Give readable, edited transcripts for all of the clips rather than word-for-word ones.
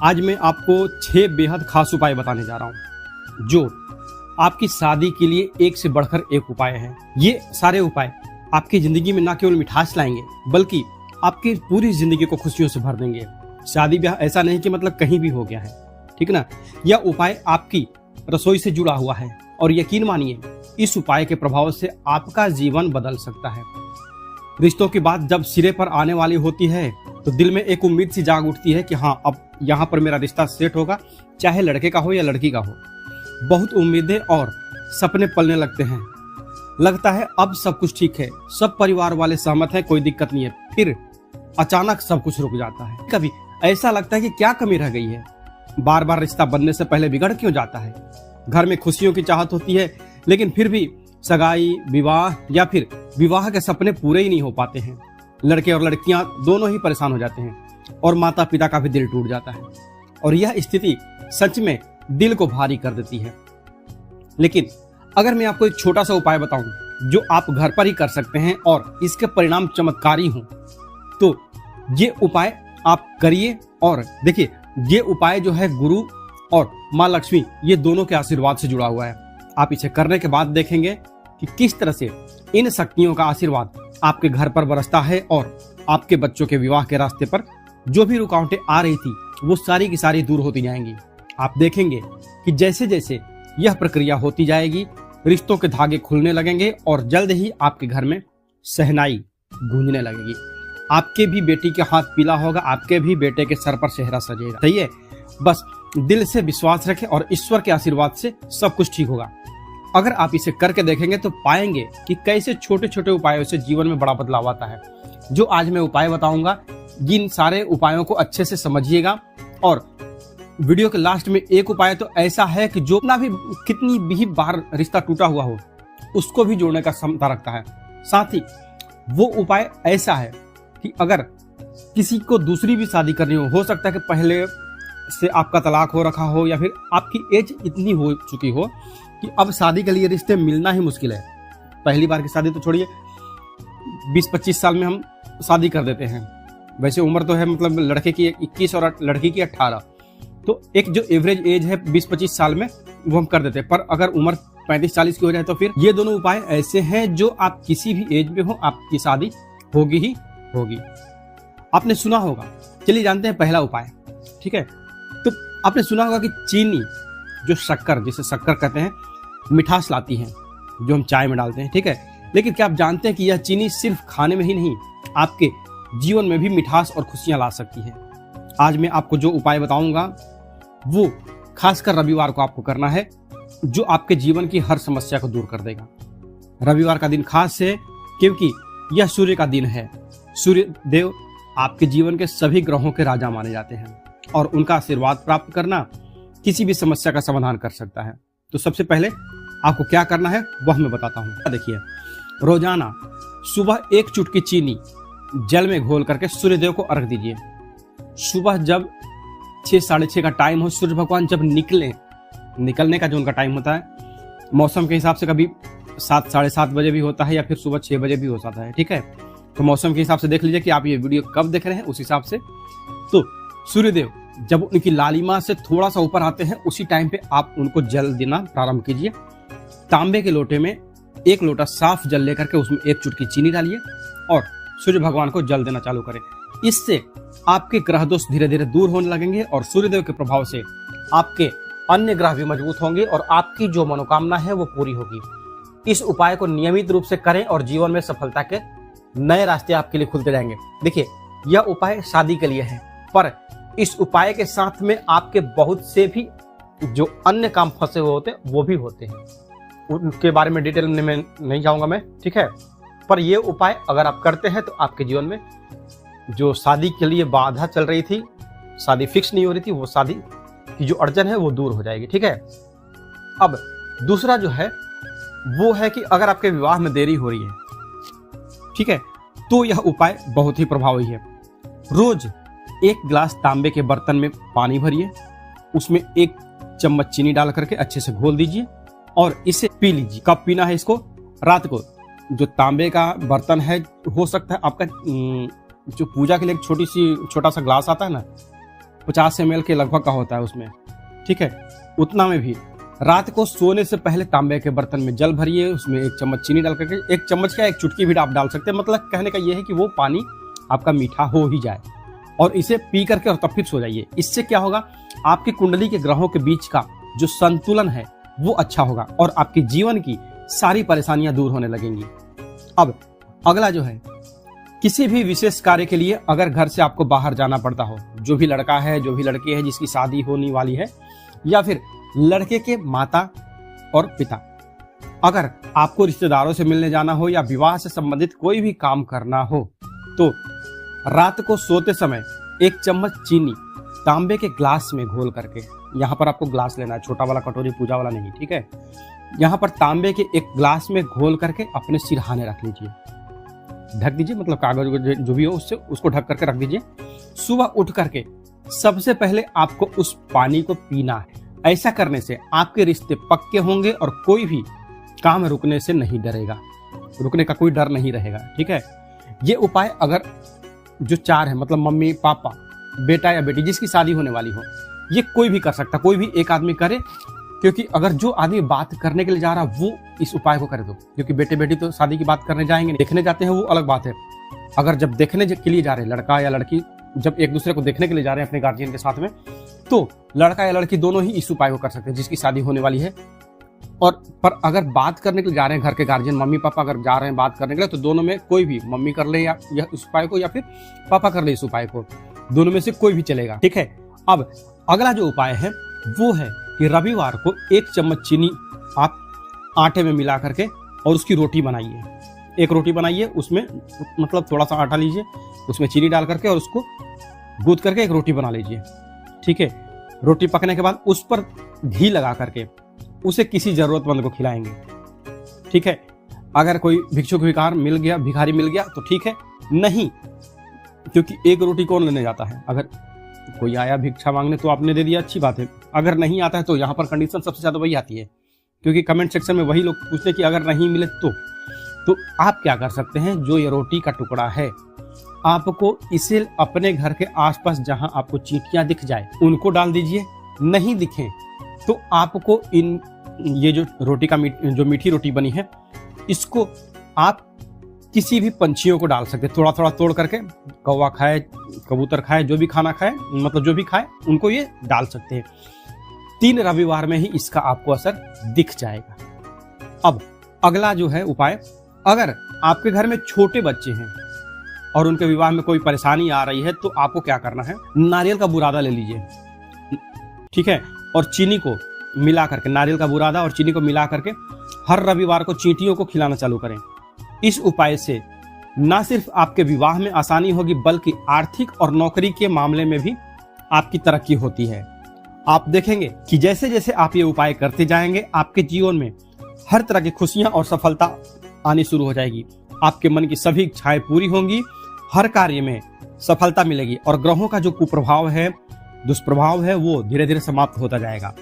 आज मैं आपको 6 बेहद खास उपाय बताने जा रहा हूं जो आपकी शादी के लिए एक से बढ़कर एक उपाय है। ये सारे उपाय आपकी जिंदगी में न केवल मिठास लाएंगे बल्कि आपकी पूरी जिंदगी को खुशियों से भर देंगे। शादी ब्याह ऐसा नहीं कि मतलब कहीं भी हो गया है, ठीक ना। यह उपाय आपकी रसोई से जुड़ा हुआ है और यकीन मानिए इस उपाय के प्रभाव से आपका जीवन बदल सकता है। रिश्तों की बात जब सिरे पर आने वाली होती है तो दिल में एक उम्मीद सी जाग उठती है कि हाँ, अब यहाँ पर मेरा रिश्ता सेट होगा, चाहे लड़के का हो या लड़की का हो। बहुत उम्मीदें और सपने पलने लगते हैं। लगता है अब सब कुछ ठीक है, सब परिवार वाले सहमत हैं, कोई दिक्कत नहीं है। फिर अचानक सब कुछ रुक जाता है। कभी ऐसा लगता है कि क्या कमी रह गई है। बार बार रिश्ता बनने से पहले बिगड़ क्यों जाता है। घर में खुशियों की चाहत होती है लेकिन फिर भी सगाई, विवाह या फिर विवाह के सपने पूरे ही नहीं हो पाते हैं। लड़के और लड़कियां दोनों ही परेशान हो जाते हैं और माता पिता का भी दिल टूट जाता है और यह स्थिति सच में दिल को भारी कर देती है। लेकिन अगर मैं आपको एक छोटा सा उपाय बताऊं जो आप घर पर ही कर सकते हैं और इसके परिणाम चमत्कारी हों, तो ये उपाय आप करिए और देखिए, ये उपाय जो है गुरु और माँ लक्ष्मी ये दोनों के आशीर्वाद से जुड़ा हुआ है। आप इसे करने के बाद देखेंगे कि किस तरह से इन शक्तियों का आशीर्वाद आपके घर पर बरसता है और आपके बच्चों के विवाह के रास्ते पर जो भी रुकावटें आ रही थी वो सारी की सारी दूर होती जाएंगी। आप देखेंगे कि जैसे जैसे यह प्रक्रिया होती जाएगी रिश्तों के धागे खुलने लगेंगे और जल्द ही आपके घर में शहनाई गूंजने लगेगी। आपके भी बेटी के हाथ पीला होगा, आपके भी बेटे के सर पर सेहरा सजेगा। सही है, बस दिल से विश्वास रखें और ईश्वर के आशीर्वाद से सब कुछ ठीक होगा। अगर आप इसे करके देखेंगे तो पाएंगे कि कैसे छोटे छोटे उपायों से जीवन में बड़ा बदलाव आता है। जो आज मैं उपाय बताऊंगा, इन सारे उपायों को अच्छे से समझिएगा और वीडियो के लास्ट में एक उपाय तो ऐसा है कि जो अपना भी कितनी भी बार रिश्ता टूटा हुआ हो उसको भी जोड़ने का क्षमता रखता है। साथ ही वो उपाय ऐसा है कि अगर किसी को दूसरी भी शादी करनी हो सकता है कि पहले से आपका तलाक हो रखा हो या फिर आपकी एज इतनी हो चुकी हो कि अब शादी के लिए रिश्ते मिलना ही मुश्किल है। पहली बार की शादी तो छोड़िए, 20-25 साल में हम शादी कर देते हैं। वैसे उम्र तो है मतलब लड़के की 21 और लड़की की 18, तो एक जो एवरेज एज है 20-25 साल में वो हम कर देते हैं। पर अगर उम्र 35-40 की हो जाए तो फिर ये दोनों उपाय ऐसे हैं जो आप किसी भी एज में हो आपकी शादी होगी ही होगी। आपने सुना होगा, चलिए जानते हैं पहला उपाय। ठीक है, तो आपने सुना होगा कि चीनी जो शक्कर, जिसे शक्कर कहते हैं, मिठास लाती है जो हम चाय में डालते हैं। ठीक है, लेकिन क्या आप जानते हैं कि यह चीनी सिर्फ खाने में ही नहीं आपके जीवन में भी मिठास और खुशियां ला सकती है। आज मैं आपको जो उपाय बताऊंगा वो खासकर रविवार को आपको करना है, जो आपके जीवन की हर समस्या को दूर कर देगा। रविवार का दिन खास है क्योंकि यह सूर्य का दिन है। सूर्य देव आपके जीवन के सभी ग्रहों के राजा माने जाते हैं और उनका आशीर्वाद प्राप्त करना किसी भी समस्या का समाधान कर सकता है। तो सबसे पहले आपको क्या करना है वह मैं बताता हूँ। देखिए, रोजाना सुबह 1 चुटकी चीनी जल में घोल करके सूर्यदेव को अर्घ दीजिए। सुबह जब 6-6:30 का टाइम हो, सूर्य भगवान जब निकलने का जो उनका टाइम होता है, मौसम के हिसाब से कभी 7-7:30 बजे भी होता है या फिर सुबह 6 बजे भी हो जाता है। ठीक है, तो मौसम के हिसाब से देख लीजिए कि आप ये वीडियो कब देख रहे हैं, उस हिसाब से। तो सूर्यदेव जब उनकी लालिमा से थोड़ा सा ऊपर आते हैं उसी टाइम पे आप उनको जल देना प्रारंभ कीजिए। तांबे के लोटे में 1 लोटा साफ जल लेकर के उसमें 1 चुटकी चीनी डालिए और सूर्य भगवान को जल देना चालू करें। इससे आपके ग्रह दोष धीरे धीरे दूर होने लगेंगे और सूर्यदेव के प्रभाव से आपके अन्य ग्रह भी मजबूत होंगे और आपकी जो मनोकामना है वो पूरी होगी। इस उपाय को नियमित रूप से करें और जीवन में सफलता के नए रास्ते आपके लिए खुलते जाएंगे। देखिए, यह उपाय शादी के लिए है, पर इस उपाय के साथ में आपके बहुत से भी जो अन्य काम फंसे हुए होते हैं वो भी होते हैं। उनके बारे में डिटेल में नहीं जाऊंगा मैं, ठीक है। पर यह उपाय अगर आप करते हैं तो आपके जीवन में जो शादी के लिए बाधा चल रही थी, शादी फिक्स नहीं हो रही थी, वो शादी की जो अड़चन है वो दूर हो जाएगी। ठीक है। अब दूसरा जो है वो है कि अगर आपके विवाह में देरी हो रही है, ठीक है, तो यह उपाय बहुत ही प्रभावी है। रोज 1 गिलास तांबे के बर्तन में पानी भरिए, उसमें 1 चम्मच चीनी डाल करके अच्छे से घोल दीजिए और इसे पी लीजिए। कब पीना है इसको? रात को। जो तांबे का बर्तन है, हो सकता है आपका जो पूजा के लिए एक छोटा सा ग्लास आता है ना, 50 ml के लगभग का होता है उसमें, ठीक है। उतना में भी रात को सोने से पहले तांबे के बर्तन में जल भरिए, उसमें 1 चम्मच चीनी डाल करके, 1 चम्मच क्या 1 चुटकी भी आप डाल सकते हैं। मतलब कहने का ये है कि वो पानी आपका मीठा हो ही जाए और इसे पी करके और तब फिर सो जाइए। इससे क्या होगा, आपकी कुंडली के ग्रहों के बीच का जो संतुलन है वो अच्छा होगा और आपके जीवन की सारी परेशानियां दूर होने लगेंगी। अब अगला जो है, किसी भी विशेष कार्य के लिए अगर घर से आपको बाहर जाना पड़ता हो, जो भी लड़का है, जो भी लड़की है जिसकी शादी होने वाली है, या फिर लड़के के माता और पिता, अगर आपको रिश्तेदारों से मिलने जाना हो या विवाह से संबंधित कोई भी काम करना हो, तो रात को सोते समय 1 चम्मच चीनी तांबे के ग्लास में घोल करके, यहाँ पर आपको ग्लास लेना है, छोटा वाला कटोरी पूजा वाला नहीं, ठीक है। यहाँ पर तांबे के एक ग्लास में घोल करके अपने सिरहाने रख लीजिए, ढक दीजिए, मतलब कागज जो भी हो उससे उसको ढक करके रख दीजिए। सुबह उठ करके सबसे पहले आपको उस पानी को पीना है। ऐसा करने से आपके रिश्ते पक्के होंगे और कोई भी काम रुकने से नहीं डरेगा, रुकने का कोई डर नहीं रहेगा, ठीक है। ये उपाय अगर जो 4 है, मतलब मम्मी पापा बेटा या बेटी जिसकी शादी होने वाली हो, ये कोई भी कर सकता, कोई भी एक आदमी करे, क्योंकि अगर जो आदमी बात करने के लिए जा रहा वो इस उपाय को करे तो, क्योंकि बेटे बेटी तो शादी की बात करने जाएंगे, देखने जाते हैं वो अलग बात है। अगर जब देखने के लिए जा रहे हैं, लड़का या लड़की जब एक दूसरे को देखने के लिए जा रहे हैं अपने गार्जियन के साथ में, तो लड़का या लड़की दोनों ही इस उपाय को कर सकते हैं जिसकी शादी होने वाली है। और पर अगर बात करने के लिए जा रहे हैं, घर के गार्जियन मम्मी पापा अगर जा रहे हैं बात करने के लिए, तो दोनों में कोई भी, मम्मी कर ले या इस उपाय को, या फिर पापा कर ले इस उपाय को, दोनों में से कोई भी चलेगा, ठीक है। अब अगला जो उपाय है वो है कि रविवार को 1 चम्मच चीनी आप आटे में मिला करके और उसकी रोटी बनाइए। एक रोटी बनाइए, उसमें मतलब थोड़ा सा आटा लीजिए, उसमें चीनी डाल करके और उसको गूंथ करके एक रोटी बना लीजिए, ठीक है। रोटी पकने के बाद उस पर घी लगा करके उसे किसी जरूरतमंद को खिलाएंगे, ठीक है। अगर कोई भिक्षुक भिखारी मिल गया तो ठीक है, नहीं, क्योंकि एक रोटी कौन लेने जाता है। अगर कोई आया भिक्षा मांगने तो आपने दे दिया, अच्छी बात है। अगर नहीं आता है तो यहाँ पर कंडीशन सबसे ज्यादा वही आती है, क्योंकि कमेंट सेक्शन में वही लोग पूछते हैं कि अगर नहीं मिले तो आप क्या कर सकते हैं, जो ये रोटी का टुकड़ा है आपको इसे अपने घर के आसपास जहां आपको चींटियां दिख जाए उनको डाल दीजिए। नहीं दिखे तो आपको ये जो रोटी का जो मीठी रोटी बनी है इसको आप किसी भी पंछियों को डाल सकते हैं, थोड़ा थोड़ा तोड़ करके, कौवा खाए, कबूतर खाए, जो भी खाना खाए, मतलब जो भी खाए उनको ये डाल सकते हैं। 3 रविवार में ही इसका आपको असर दिख जाएगा। अब अगला जो है उपाय, अगर आपके घर में छोटे बच्चे हैं और उनके विवाह में कोई परेशानी आ रही है, तो आपको क्या करना है, नारियल का बुरादा ले लीजिए, ठीक है, और चीनी को मिला करके, नारियल का बुरादा और चीनी को मिला करके हर रविवार को चींटियों को खिलाना चालू करें। इस उपाय से न सिर्फ आपके विवाह में आसानी होगी, बल्कि आर्थिक और नौकरी के मामले में भी आपकी तरक्की होती है। आप देखेंगे कि जैसे जैसे आप ये उपाय करते जाएंगे, आपके जीवन में हर तरह की खुशियां और सफलता आनी शुरू हो जाएगी। आपके मन की सभी इच्छाएं पूरी होंगी, हर कार्य में सफलता मिलेगी और ग्रहों का जो कुप्रभाव है, दुष्प्रभाव है, वो धीरे धीरे समाप्त होता जाएगा।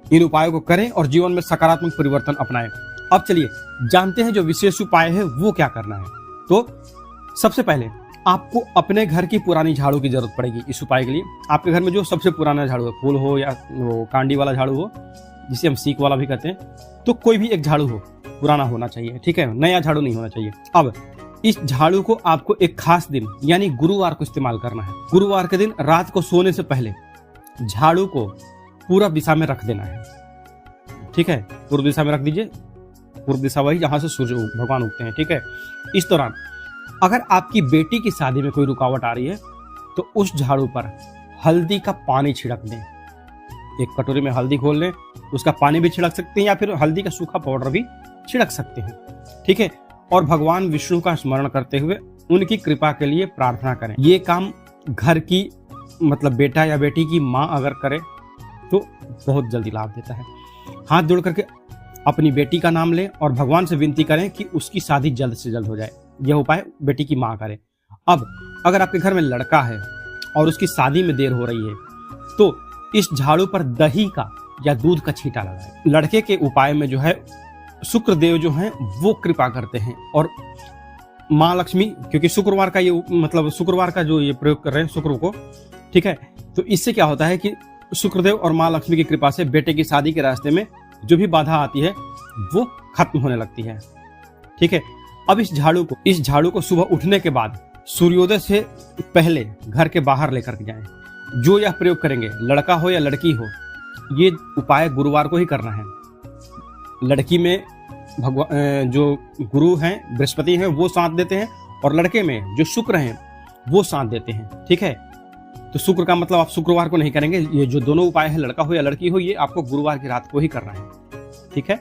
इन उपायों को करें और जीवन में सकारात्मक परिवर्तन अपनाएं। अब चलिए जानते हैं जो विशेष उपाय है वो क्या करना है। तो सबसे पहले आपको अपने घर की पुरानी झाड़ू की जरूरत पड़ेगी इस उपाय के लिए। आपके घर में जो सबसे पुराना झाड़ू है, फूल हो या वो कांडी वाला झाड़ू हो, जिसे हम सीक वाला भी कहते हैं, तो कोई भी एक झाड़ू हो, पुराना होना चाहिए, ठीक है, नया झाड़ू नहीं होना चाहिए। अब इस झाड़ू को आपको एक खास दिन यानी गुरुवार को इस्तेमाल करना है। गुरुवार के दिन रात को सोने से पहले झाड़ू को पूरब दिशा में रख देना है, ठीक है, पूर्व दिशा में रख दीजिए। पूर्व दिशा वही जहां से सूर्य भगवान उगते हैं, ठीक है। इस दौरान अगर आपकी बेटी की शादी में कोई रुकावट आ रही है तो उस झाड़ू पर हल्दी का पानी छिड़क दें। एक कटोरी में हल्दी घोल लें, उसका पानी भी छिड़क सकते हैं या फिर हल्दी का सूखा पाउडर भी छिड़क सकते हैं, ठीक है। और भगवान विष्णु का स्मरण करते हुए उनकी कृपा के लिए प्रार्थना करें। ये काम घर की मतलब बेटा या बेटी की माँ अगर करे तो बहुत जल्दी लाभ देता है। हाथ जोड़ करके अपनी बेटी का नाम लें और भगवान से विनती करें कि उसकी शादी जल्द से जल्द हो जाए। यह उपाय बेटी की माँ करे। अब अगर आपके घर में लड़का है और उसकी शादी में देर हो रही है तो इस झाड़ू पर दही का या दूध का छींटा लगाएं। लड़के के उपाय में जो है शुक्र देव जो हैं वो कृपा करते हैं और माँ लक्ष्मी, क्योंकि शुक्रवार का ये मतलब शुक्रवार का जो ये प्रयोग कर रहे हैं शुक्र को, ठीक है, तो इससे क्या होता है कि शुक्रदेव और माँ लक्ष्मी की कृपा से बेटे की शादी के रास्ते में जो भी बाधा आती है वो खत्म होने लगती है। ठीक है। अब इस झाड़ू को सुबह उठने के बाद सूर्योदय से पहले घर के बाहर लेकर के जाएं। जो यह प्रयोग करेंगे, लड़का हो या लड़की हो, ये उपाय गुरुवार को ही करना है। लड़की में भगवान जो गुरु हैं, बृहस्पति हैं, वो साथ देते हैं, और लड़के में जो शुक्र हैं वो साथ देते हैं। ठीक है। तो शुक्र का मतलब आप शुक्रवार को नहीं करेंगे। ये जो दोनों उपाय है, लड़का हो या लड़की हो, ये आपको गुरुवार की रात को ही करना है। ठीक है।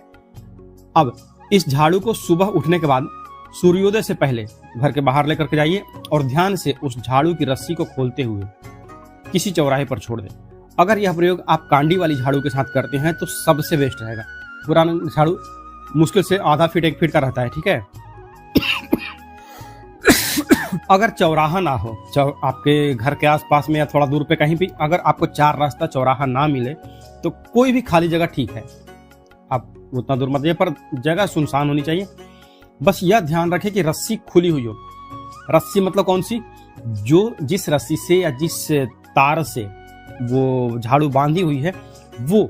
अब इस झाड़ू को सुबह उठने के बाद सूर्योदय से पहले घर के बाहर लेकर के जाइए और ध्यान से उस झाड़ू की रस्सी को खोलते हुए किसी चौराहे पर छोड़ दें। अगर यह प्रयोग आप कांडी वाली झाड़ू के साथ करते हैं तो सबसे बेस्ट रहेगा। पुराना झाड़ू मुश्किल से आधा फीट 1 फीट का रहता है। ठीक है। अगर चौराहा ना हो, आपके घर के आसपास में या थोड़ा दूर पे कहीं भी अगर आपको 4 रास्ता चौराहा ना मिले तो कोई भी खाली जगह ठीक है। आप उतना दूर मत जाइए, पर जगह सुनसान होनी चाहिए। बस यह ध्यान रखें कि रस्सी खुली हुई हो। रस्सी मतलब कौन सी? जो जिस रस्सी से या जिस तार से वो झाड़ू बांधी हुई है वो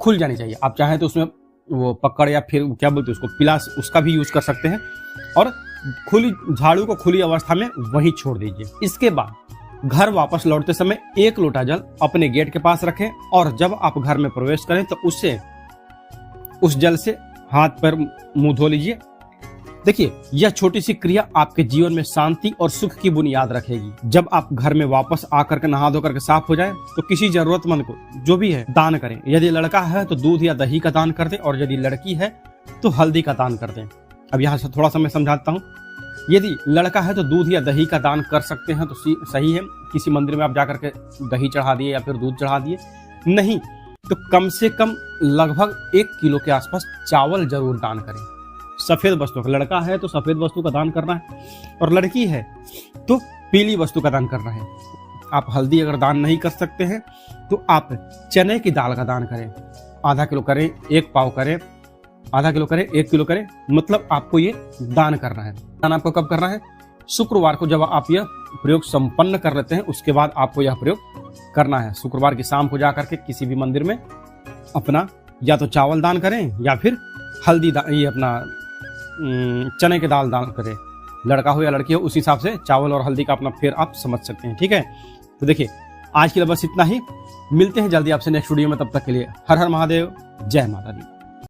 खुल जानी चाहिए। आप चाहें तो उसमें वो पकड़ या फिर क्या बोलते हैं उसको, पिलास, उसका भी यूज कर सकते हैं, और खुली झाड़ू को खुली अवस्था में वहीं छोड़ दीजिए। इसके बाद घर वापस लौटते समय 1 लोटा जल अपने गेट के पास रखें, और जब आप घर में प्रवेश करें तो उस जल से हाथ पैर मुंह धो लीजिए। देखिए, यह छोटी सी क्रिया आपके जीवन में शांति और सुख की बुनियाद रखेगी। जब आप घर में वापस आकर के नहा धो करके साफ हो जाए तो किसी जरूरतमंद को जो भी है दान करें। यदि लड़का है तो दूध या दही का दान कर दें, और यदि लड़की है तो हल्दी का दान कर दें। अब यहाँ से थोड़ा सा मैं समझाता हूँ। यदि लड़का है तो दूध या दही का दान कर सकते हैं तो सही है। किसी मंदिर में आप जाकर के दही चढ़ा दिए या फिर दूध चढ़ा दिए। नहीं तो कम से कम लगभग 1 किलो के आसपास चावल जरूर दान करें। सफेद वस्तु, लड़का है तो सफेद वस्तु का दान करना है, और लड़की है तो पीली वस्तु का दान करना है। आप हल्दी अगर दान नहीं कर सकते हैं तो आप चने की दाल का दान करें। आधा किलो करें, 1 पाव करें, आधा किलो करें, 1 किलो करें, मतलब आपको ये दान करना है। दान आपको कब करना है? शुक्रवार को जब आप यह प्रयोग संपन्न कर लेते हैं उसके बाद आपको यह प्रयोग करना है। शुक्रवार की शाम को जाकर के किसी भी मंदिर में अपना या तो चावल दान करें या फिर हल्दी ये अपना चने की दाल दान करें। लड़का हो या लड़की हो उस हिसाब से चावल और हल्दी का अपना फिर आप समझ सकते हैं। ठीक है। तो देखिए, आज के लिए बस इतना ही। मिलते हैं जल्दी आपसे नेक्स्ट वीडियो में। तब तक के लिए हर हर महादेव, जय माता दी।